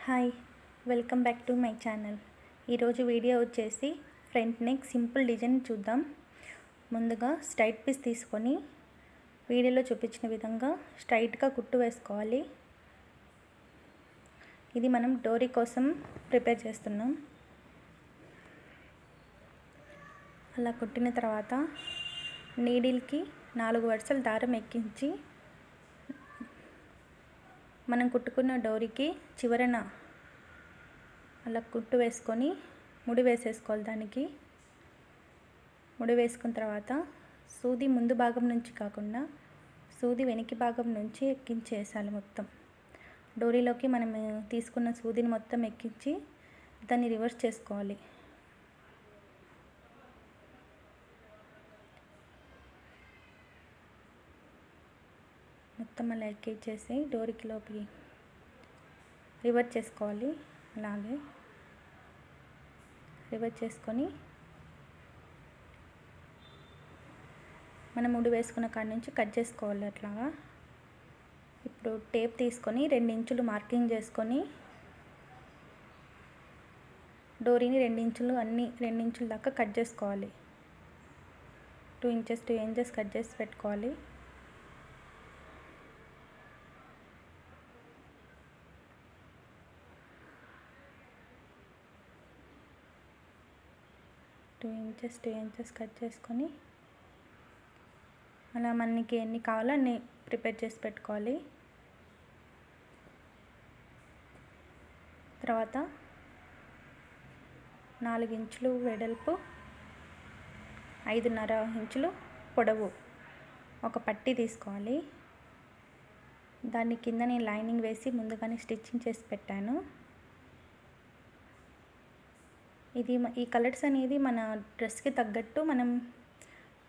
Hi, welcome back to my channel. ఈరోజు video వచ్చేసి front neck simple design చూద్దాం. ముందుగా స్ట్రైట్ పీస్ తీసుకొని వీడియోలో చూపించిన విధంగా స్ట్రైట్గా కుట్టు వేసుకోవాలి. ఇది మనం డోరీ కోసం ప్రిపేర్ చేస్తున్నాం. అలా కుట్టిన తర్వాత నీడిల్కి 4 వరుసలు దారం ఎక్కించి మనం కుట్టుకున్న డోరీకి చివరన అలా కుట్టు వేసుకొని ముడి వేసేసుకోవాలి. దానికి ముడి వేసుకున్న తర్వాత సూది ముందు భాగం నుంచి కాకుండా సూది వెనక భాగం నుంచి ఎక్కించేసాలి. మొత్తం డోరీలోకి మనం తీసుకున్న సూదిని మొత్తం ఎక్కించి దాన్ని రివర్స్ చేసుకోవాలి. మొత్తం అలా ఎక్కించేసి డోరీకి లోపలి రివర్స్ చేసుకోవాలి. అలాగే రివర్స్ చేసుకొని మనం ముడి వేసుకున్న కాడ నుంచి కట్ చేసుకోవాలి. అట్లాగా ఇప్పుడు టేప్ తీసుకొని 2 ఇంచులు మార్కింగ్ చేసుకొని డోరీని 2 ఇంచులు అన్ని 2 ఇంచుల దాకా కట్ చేసుకోవాలి. 2 ఇంచెస్ కట్ చేసి పెట్టుకోవాలి. టూ ఇంచెస్ కట్ చేసుకొని అలా మనకి ఎన్ని కావాలో అన్ని ప్రిపేర్ చేసి పెట్టుకోవాలి. తర్వాత 4 ఇంచులు వెడల్పు 5.5 ఇంచులు పొడవు ఒక పట్టీ తీసుకోవాలి. దాని కింద నేను లైనింగ్ వేసి ముందుగానే స్టిచ్చింగ్ చేసి పెట్టాను. ఈ కలర్స్ అనేది మన డ్రెస్కి తగ్గట్టు మనం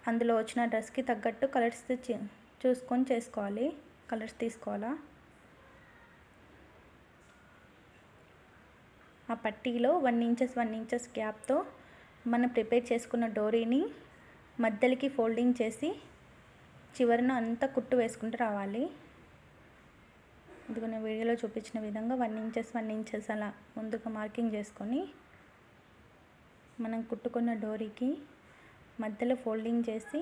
అందులో వచ్చిన డ్రెస్కి తగ్గట్టు కలర్స్ చూసుకొని చేసుకోవాలి. కలర్స్ తీసుకోవాలా. ఆ పట్టీలో 1 ఇంచెస్ గ్యాప్తో మనం ప్రిపేర్ చేసుకున్న డోరీని మధ్యలోకి ఫోల్డింగ్ చేసి చివరన అంతా కుట్టు వేసుకుంటూ రావాలి. ఇదిగో నేను వీడియోలో చూపించిన విధంగా 1 ఇంచెస్ అలా ముందుగా మార్కింగ్ చేసుకొని మనం కుట్టుకున్న డోరీకి మధ్యలో ఫోల్డింగ్ చేసి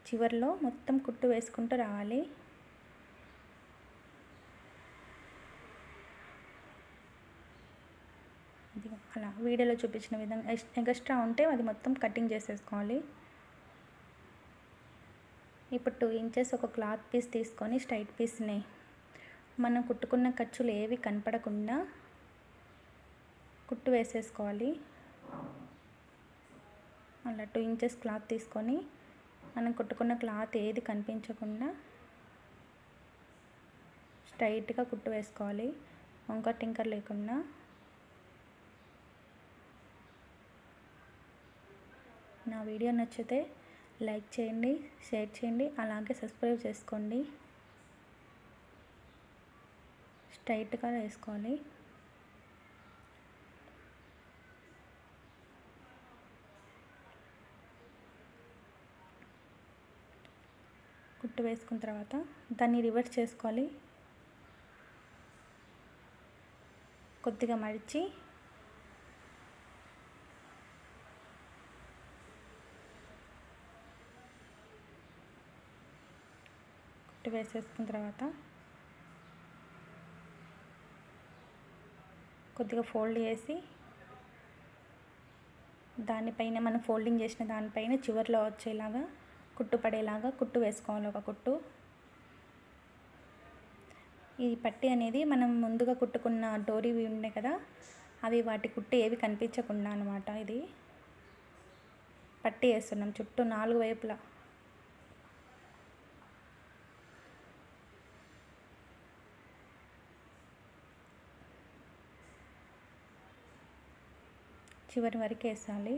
చివర్లో మొత్తం కుట్టు వేసుకుంటూ రావాలి. అలా వీడియోలో చూపించిన విధంగా ఎక్స్ట్రా ఉంటే అది మొత్తం కటింగ్ చేసేసుకోవాలి. ఇప్పుడు 2 ఇంచెస్ ఒక క్లాత్ పీస్ తీసుకొని స్ట్రైట్ పీస్ని మనం కుట్టుకున్న ఖర్చులు ఏవి కనపడకుండా కుట్టు వేసేసుకోవాలి. అలా 2 ఇంచెస్ క్లాత్ తీసుకొని మనం కుట్టుకున్న క్లాత్ ఏది కనిపించకుండా స్ట్రైట్గా కుట్టు వేసుకోవాలి. వంకర్ టింకర్ లేకుండా. నా వీడియో నచ్చితే లైక్ చేయండి, షేర్ చేయండి, అలాగే సబ్స్క్రైబ్ చేసుకోండి. స్ట్రైట్గా వేసుకోవాలి. కుట్టు వేసుకున్న తర్వాత దాన్ని రివర్స్ చేసుకోవాలి. కొద్దిగా మడిచి కుట్టు వేసేసుకున్న తర్వాత కొద్దిగా ఫోల్డ్ చేసి దానిపైన మనం ఫోల్డింగ్ చేసిన దానిపైన చివర్లో వచ్చేలాగా కుట్టు పడేలాగా కుట్టు వేసుకోవాలి. ఒక కుట్టు. ఈ పట్టీ అనేది మనం ముందుగా కుట్టుకున్న డోరీవి ఉన్నాయి కదా, అవి వాటి కుట్టు ఏవి కనిపించకుండా అనమాట. ఇది పట్టీ వేస్తున్నాం చుట్టూ 4 వైపులా. చివరి వరకు వేసాలి.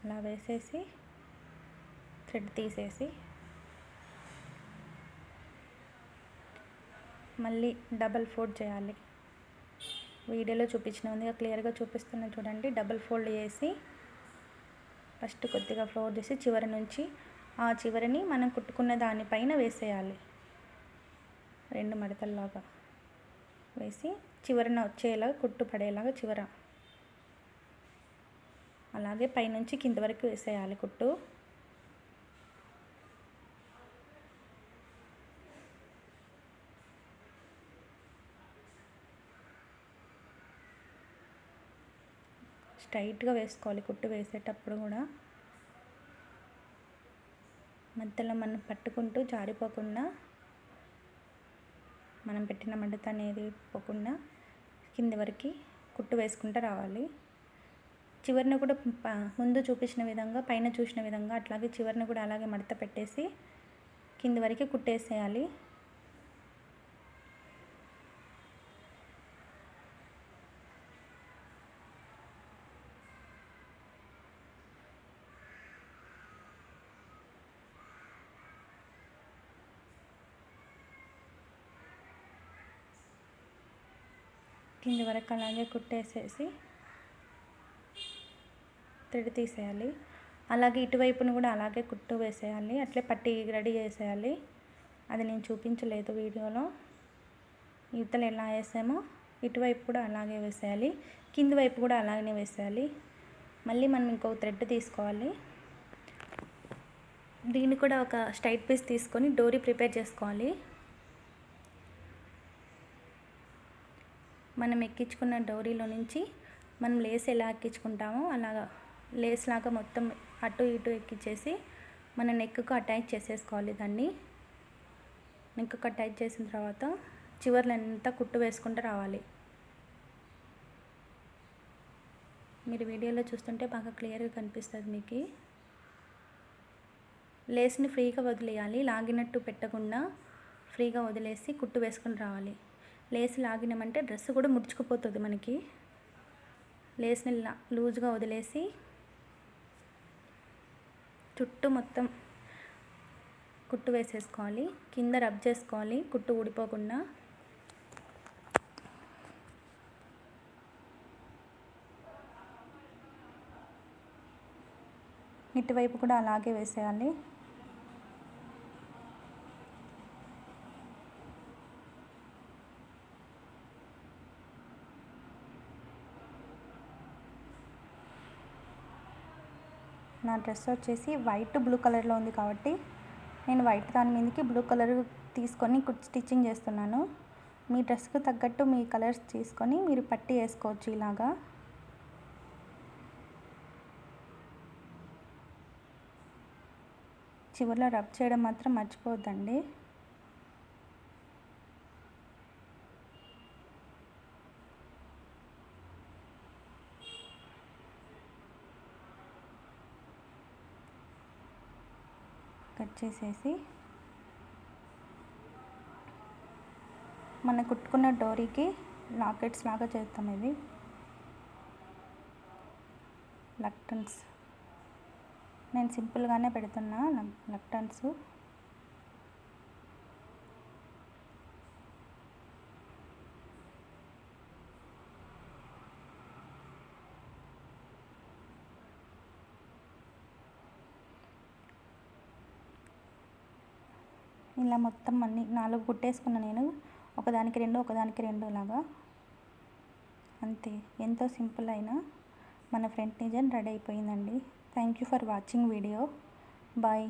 అలా వేసేసి థ్రెడ్ తీసేసి మళ్ళీ డబల్ ఫోల్డ్ చేయాలి. వీడియోలో చూపించిన విధంగా క్లియర్గా చూపిస్తున్నా చూడండి. డబల్ ఫోల్డ్ చేసి ఫస్ట్ కొద్దిగా ఫోల్డ్ చేసి చివరి నుంచి ఆ చివరిని మనం కుట్టుకున్న దానిపైన వేసేయాలి. 2 మడతల్లాగా. వేసి చివరన వచ్చేలా కుట్టు పడేలాగా చివర అలాగే పైనుంచి కింద వరకు వేసేయాలి కుట్టు. స్ట్రైట్గా వేసుకోవాలి కుట్టు వేసేటప్పుడు కూడా. మధ్యలో మనం పట్టుకుంటూ జారిపోకుండా, మనం పెట్టిన మడత అనేది పోకుండా కింది వరకు కుట్టు వేసుకుంటూ రావాలి. చివరిని కూడా ముందు చూపించిన విధంగా, పైన చూసిన విధంగా అట్లాగే చివరిని కూడా అలాగే మడత పెట్టేసి కింది వరకు కుట్టేసేయాలి. కింది వరకు అలాగే కుట్టేసేసి థ్రెడ్ తీసేయాలి. అలాగే ఇటువైపును కూడా అలాగే కుట్టు వేసేయాలి. అట్లే పట్టి రెడీ చేసేయాలి. అది నేను చూపించలేదు వీడియోలో. ఇవతల ఎలా వేసామో ఇటువైపు కూడా అలాగే వేసేయాలి. కింది వైపు కూడా అలాగనే వేసేయాలి. మళ్ళీ మనం ఇంకొక థ్రెడ్ తీసుకోవాలి. దీన్ని కూడా ఒక స్ట్రైట్ పీస్ తీసుకొని డోరీ ప్రిపేర్ చేసుకోవాలి. మనం ఎక్కించుకున్న డోరీలో నుంచి మనం లేస్ ఎలా ఎక్కించుకుంటామో అలాగా లేస్ లాగా మొత్తం అటు ఇటు ఎక్కించేసి మన నెక్కు అటాచ్ చేసేసుకోవాలి. దాన్ని నెక్కు అటాచ్ చేసిన తర్వాత చివర్లో అంతా కుట్టు వేసుకుంటూ రావాలి. మీరు వీడియోలో చూస్తుంటే బాగా క్లియర్గా కనిపిస్తుంది మీకు. లేస్ని ఫ్రీగా వదిలేయాలి. లాగినట్టు పెట్టకుండా ఫ్రీగా వదిలేసి కుట్టు వేసుకుని రావాలి. లేస్ లాగినామంటే డ్రెస్ కూడా ముడుచుకుపోతుంది మనకి. లేస్ని లూజ్గా వదిలేసి చుట్టూ మొత్తం కుట్టు వేసేసుకోవాలి. కింద రబ్ చేసుకోవాలి కుట్టు ఊడిపోకుండా. ఇటువైపు కూడా అలాగే వేసేయాలి. నా డ్రెస్ వచ్చేసి వైట్ బ్లూ కలర్లో ఉంది కాబట్టి నేను వైట్ దాని మీదకి బ్లూ కలర్ తీసుకొని స్టిచ్చింగ్ చేస్తున్నాను. మీ డ్రెస్కి తగ్గట్టు మీ కలర్స్ తీసుకొని మీరు పట్టి వేసుకోవచ్చు ఇలాగా. చివరిలో రబ్ చేయడం మాత్రం మర్చిపోవద్దండి. కట్ చేసేసి మన కుట్టుకున్న డోరీకి లాకెట్స్ లాగా చేస్తాం. ఇది లక్టన్స్ నేను సింపుల్గానే పెడుతున్నా లక్టన్స్. ఇలా మొత్తం అన్ని 4 కుట్టేసుకున్నా నేను. ఒకదానికి 2 ఒకదానికి 2 లాగా. అంతే, ఎంతో సింపుల్ అయిన మన ఫ్రంట్ డిజైన్ రెడీ అయిపోయిందండి. Thank you for watching video. Bye.